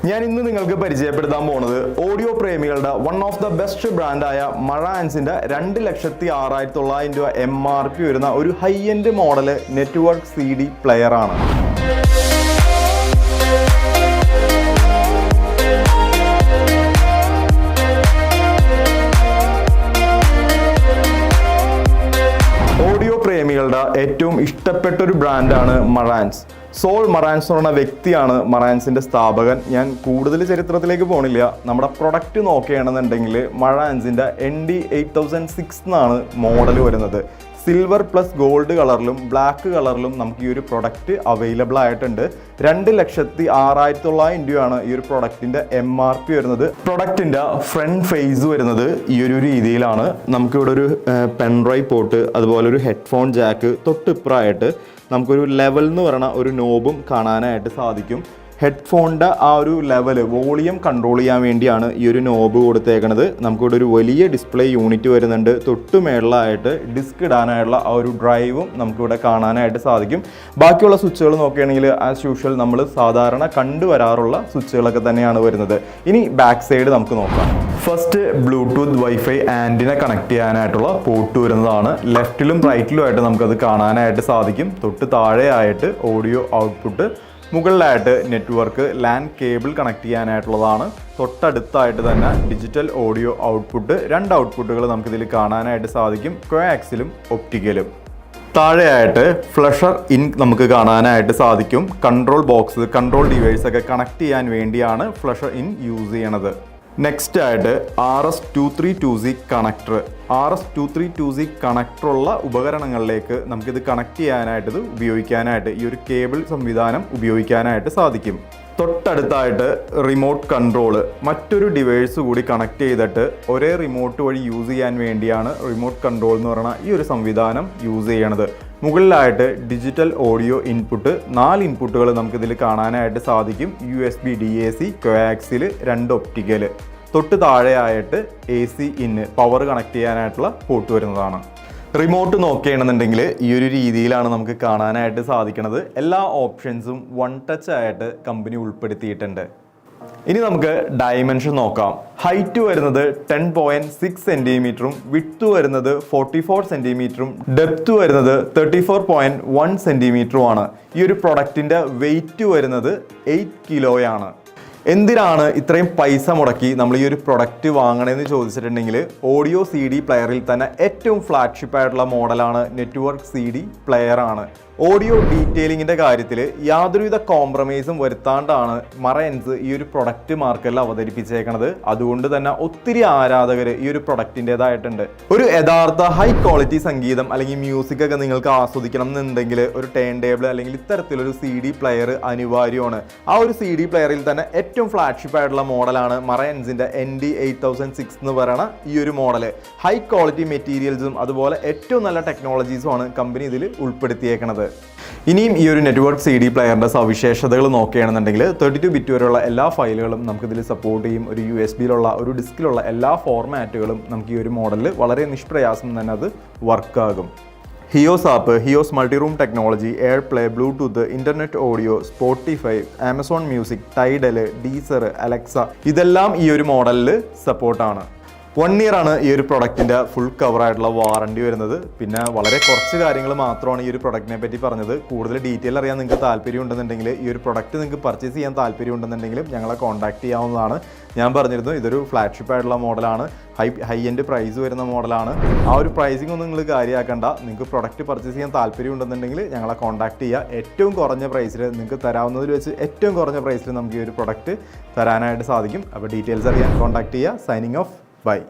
ഞാൻ ഇന്ന് നിങ്ങൾക്ക് പരിചയപ്പെടുത്താൻ പോകുന്നത് ഓഡിയോ പ്രേമികളുടെ വൺ ഓഫ് ദ ബെസ്റ്റ് ബ്രാൻഡായ മഴാൻസിന്റെ 2,06,900 രൂപ MRP വരുന്ന ഒരു high end model network CD player ആണ്. ഓഡിയോ പ്രേമികളുടെ ഏറ്റവും ഇഷ്ടപ്പെട്ട ഒരു ബ്രാൻഡാണ് മഴാൻസ്. സോൾ മറാൻസ് എന്ന് പറഞ്ഞ വ്യക്തിയാണ് മറാൻസിൻ്റെ സ്ഥാപകൻ. ഞാൻ കൂടുതൽ ചരിത്രത്തിലേക്ക് പോകണില്ല. നമ്മുടെ പ്രൊഡക്റ്റ് നോക്കുകയാണെന്നുണ്ടെങ്കിൽ മഴാൻസിൻ്റെ ND8006 എന്നാണ് മോഡൽ വരുന്നത്. സിൽവർ പ്ലസ് ഗോൾഡ് കളറിലും ബ്ലാക്ക് കളറിലും നമുക്ക് ഈ ഒരു പ്രൊഡക്റ്റ് അവൈലബിൾ ആയിട്ടുണ്ട്. 2,06,900 രൂപയാണ് ഈ ഒരു പ്രൊഡക്റ്റിൻ്റെ MRP വരുന്നത്. പ്രൊഡക്റ്റിൻ്റെ ഫ്രണ്ട് ഫേസ് വരുന്നത് ഈ ഒരു രീതിയിലാണ്. നമുക്കിവിടെ ഒരു പെൻഡ്രൈവ് പോർട്ട്, അതുപോലെ ഒരു ഹെഡ്ഫോൺ ജാക്ക്, തൊട്ടിപ്പുറമായിട്ട് നമുക്കൊരു ലെവൽ എന്ന് പറയുന്ന ഒരു നോബും കാണാനായിട്ട് സാധിക്കും. ഹെഡ്ഫോണിൻ്റെ ആ ഒരു ലെവൽ വോളിയം കൺട്രോൾ ചെയ്യാൻ വേണ്ടിയാണ് ഈ ഒരു നോബ് കൊടുത്തേക്കണത്. നമുക്കിവിടെ ഒരു വലിയ ഡിസ്പ്ലേ യൂണിറ്റ് വരുന്നുണ്ട്. തൊട്ട് മേളിലായിട്ട് ഡിസ്ക് ഇടാനായുള്ള ആ ഒരു ഡ്രൈവും നമുക്കിവിടെ കാണാനായിട്ട് സാധിക്കും. ബാക്കിയുള്ള സ്വിച്ചുകൾ നോക്കുകയാണെങ്കിൽ ആസ് യൂഷ്വൽ നമ്മൾ സാധാരണ കണ്ടുവരാറുള്ള സ്വിച്ചുകളൊക്കെ തന്നെയാണ് വരുന്നത്. ഇനി ബാക്ക് സൈഡ് നമുക്ക് നോക്കാം. First Bluetooth wifi antenna connect ചെയ്യാനായിട്ടുള്ള പോർട്ട് വരുന്നതാണ്. ലെഫ്റ്റിലും റൈറ്റിലുമായിട്ട് നമുക്കത് കാണാനായിട്ട് സാധിക്കും. തൊട്ട് താഴെയായിട്ട് ഓഡിയോ ഔട്ട്പുട്ട്, മുകളിലായിട്ട് നെറ്റ്വർക്ക് ലാൻ കേബിൾ കണക്ട് ചെയ്യാനായിട്ടുള്ളതാണ്. തൊട്ടടുത്തായിട്ട് തന്നെ ഡിജിറ്റൽ ഓഡിയോ ഔട്ട്പുട്ട്, 2 ഔട്ട്പുട്ടുകൾ നമുക്കിതിൽ കാണാനായിട്ട് സാധിക്കും, കോആക്സിലും ഒപ്റ്റിക്കലും. താഴെയായിട്ട് ഫ്ലഷർ ഇൻ നമുക്ക് കാണാനായിട്ട് സാധിക്കും. കൺട്രോൾ ബോക്സ്, കൺട്രോൾ ഡിവൈസ് ഒക്കെ കണക്ട് ചെയ്യാൻ വേണ്ടിയാണ് ഫ്ലഷർ ഇൻ യൂസ് ചെയ്യണത്. നെക്സ്റ്റ് ആയിട്ട് RS232Z കണക്ടർ. RS232Z കണക്ടറുള്ള ഉപകരണങ്ങളിലേക്ക് നമുക്കിത് കണക്ട് ചെയ്യാനായിട്ട്, ഇത് ഉപയോഗിക്കാനായിട്ട് ഈ ഒരു കേബിൾ സംവിധാനം ഉപയോഗിക്കാനായിട്ട് സാധിക്കും. തൊട്ടടുത്തായിട്ട് റിമോട്ട് കൺട്രോള്, മറ്റൊരു ഡിവൈസ് കൂടി കണക്ട് ചെയ്തിട്ട് ഒരേ റിമോട്ട് വഴി യൂസ് ചെയ്യാൻ വേണ്ടിയാണ് റിമോട്ട് കൺട്രോൾ എന്ന് പറയുന്ന ഈ ഒരു സംവിധാനം യൂസ് ചെയ്യണത്. മുകളിലായിട്ട് ഡിജിറ്റൽ ഓഡിയോ ഇൻപുട്ട്, 4 ഇൻപുട്ടുകൾ നമുക്കിതിൽ കാണാനായിട്ട് സാധിക്കും. USB DAC, കോആക്സിൽ, 2 optical. തൊട്ട് താഴെയായിട്ട് AC ഇൻ, പവർ കണക്ട് ചെയ്യാനായിട്ടുള്ള പോർട്ട് വരുന്നതാണ്. റിമോട്ട് നോക്കുകയാണെന്നുണ്ടെങ്കിൽ ഈ ഒരു രീതിയിലാണ് നമുക്ക് കാണാനായിട്ട് സാധിക്കുന്നത്. എല്ലാ ഓപ്ഷൻസും 1 ടച്ച് ആയിട്ട് കമ്പനി ഉൾപ്പെടുത്തിയിട്ടുണ്ട്. ഇനി നമുക്ക് ഡയമെൻഷൻ നോക്കാം. ഹൈറ്റ് വരുന്നത് 10.6 സെൻറ്റിമീറ്ററും വിഡ്ത്ത് വരുന്നത് 44 സെൻറ്റിമീറ്ററും ഡെപ്ത് വരുന്നത് 34.1 സെൻറ്റിമീറ്ററുമാണ്. ഈ ഒരു പ്രൊഡക്റ്റിൻ്റെ വെയിറ്റ് വരുന്നത് 8 കിലോയാണ്. എന്തിനാണ് ഇത്രയും പൈസ മുടക്കി നമ്മൾ ഈ ഒരു പ്രൊഡക്റ്റ് വാങ്ങണമെന്ന് ചോദിച്ചിട്ടുണ്ടെങ്കിൽ, ഓഡിയോ CD പ്ലെയറിൽ തന്നെ ഏറ്റവും ഫ്ലാഗ്ഷിപ്പ് ആയിട്ടുള്ള മോഡലാണ് നെറ്റ്വർക്ക് CD പ്ലെയർ ആണ്. ഓഡിയോ ഡീറ്റെയിലിങ്ങിൻ്റെ കാര്യത്തിൽ യാതൊരുവിധ കോംപ്രമൈസും വരുത്താണ്ടാണ് മറൈൻസ് ഈ ഒരു പ്രൊഡക്റ്റ് മാർക്കറ്റിൽ അവതരിപ്പിച്ചേക്കണത്. അതുകൊണ്ട് തന്നെ ഒത്തിരി ആരാധകർ ഈ ഒരു പ്രൊഡക്റ്റിൻ്റെതായിട്ടുണ്ട്. ഒരു യഥാർത്ഥ ഹൈ ക്വാളിറ്റി സംഗീതം അല്ലെങ്കിൽ മ്യൂസിക് ഒക്കെ നിങ്ങൾക്ക് ആസ്വദിക്കണം എന്നുണ്ടെങ്കിൽ ഒരു ടേൺ ടേബിൾ അല്ലെങ്കിൽ ഇത്തരത്തിലൊരു CD പ്ലെയർ അനിവാര്യമാണ്. ആ ഒരു CD പ്ലെയറിൽ തന്നെ ഏറ്റവും ഫ്ലാഗ്ഷിപ്പ് ആയിട്ടുള്ള മോഡലാണ് മറൈൻസിൻ്റെ ND8006 എന്ന് പറയുന്ന ഈ ഒരു മോഡൽ. ഹൈ ക്വാളിറ്റി മെറ്റീരിയൽസും അതുപോലെ ഏറ്റവും നല്ല ടെക്നോളജീസുമാണ് കമ്പനി ഇതിൽ ഉൾപ്പെടുത്തിയേക്കണത്. ഇനിയും ഈ ഒരു നെറ്റ്വർക്ക് CD പ്ലെയറിൻ്റെ സവിശേഷതകൾ നോക്കുകയാണെന്നുണ്ടെങ്കിൽ 32 ബിറ്റ് വരെയുള്ള എല്ലാ ഫയലുകളും നമുക്കിതിൽ സപ്പോർട്ട് ചെയ്യും. ഒരു USB-യിലുള്ള ഒരു ഡിസ്കിലുള്ള എല്ലാ ഫോർമാറ്റുകളും നമുക്ക് ഈ ഒരു മോഡലിൽ വളരെ നിഷ്പ്രയാസം തന്നെ അത് വർക്കാകും. HEOS app, HEOS multiroom technology, AirPlay, Bluetooth, internet audio, Spotify, Amazon music, Tidal, Deezer, Alexa, ഇതെല്ലാം ഈ ഒരു മോഡലിൽ സപ്പോർട്ടാണ്. 1 ഇയർ ആണ് ഈ ഒരു പ്രൊഡക്റ്റിൻ്റെ ഫുൾ കവറായിട്ടുള്ള വാറണ്ടി വരുന്നത്. പിന്നെ വളരെ കുറച്ച് കാര്യങ്ങൾ മാത്രമാണ് ഈ ഒരു പ്രൊഡക്റ്റിനെ പറ്റി പറഞ്ഞത്. കൂടുതൽ ഡീറ്റെയിൽ അറിയാൻ നിങ്ങൾക്ക് താല്പര്യം ഉണ്ടെന്നുണ്ടെങ്കിൽ, ഈ ഒരു പ്രൊഡക്റ്റ് നിങ്ങൾക്ക് പർച്ചേസ് ചെയ്യാൻ താല്പര്യം ഉണ്ടെന്നുണ്ടെങ്കിലും ഞങ്ങളെ കോൺടാക്ട് ചെയ്യാവുന്നതാണ്. ഞാൻ പറഞ്ഞിരുന്നു ഇതൊരു ഫ്ലാഗ്ഷിപ്പ് ആയിട്ടുള്ള മോഡലാണ്, ഹൈ എൻഡ് പ്രൈസ് വരുന്ന മോഡലാണ്. ആ ഒരു പ്രൈസിംഗ് ഒന്നും നിങ്ങൾ കാര്യമാക്കണ്ട. നിങ്ങൾക്ക് പ്രൊഡക്റ്റ് പർച്ചേസ് ചെയ്യാൻ താല്പര്യം ഉണ്ടെന്നുണ്ടെങ്കിൽ ഞങ്ങളെ കോൺടാക്ട് ചെയ്യുക. ഏറ്റവും കുറഞ്ഞ പ്രൈസിൽ നിങ്ങൾക്ക് തരാവുന്നതിൽ വെച്ച് ഏറ്റവും കുറഞ്ഞ പ്രൈസിൽ നമുക്ക് ഈ ഒരു പ്രൊഡക്റ്റ് തരാനായിട്ട് സാധിക്കും. അപ്പോൾ ഡീറ്റെയിൽസ് അറിയാൻ കോൺടാക്ട് ചെയ്യുക. Signing off. Bye.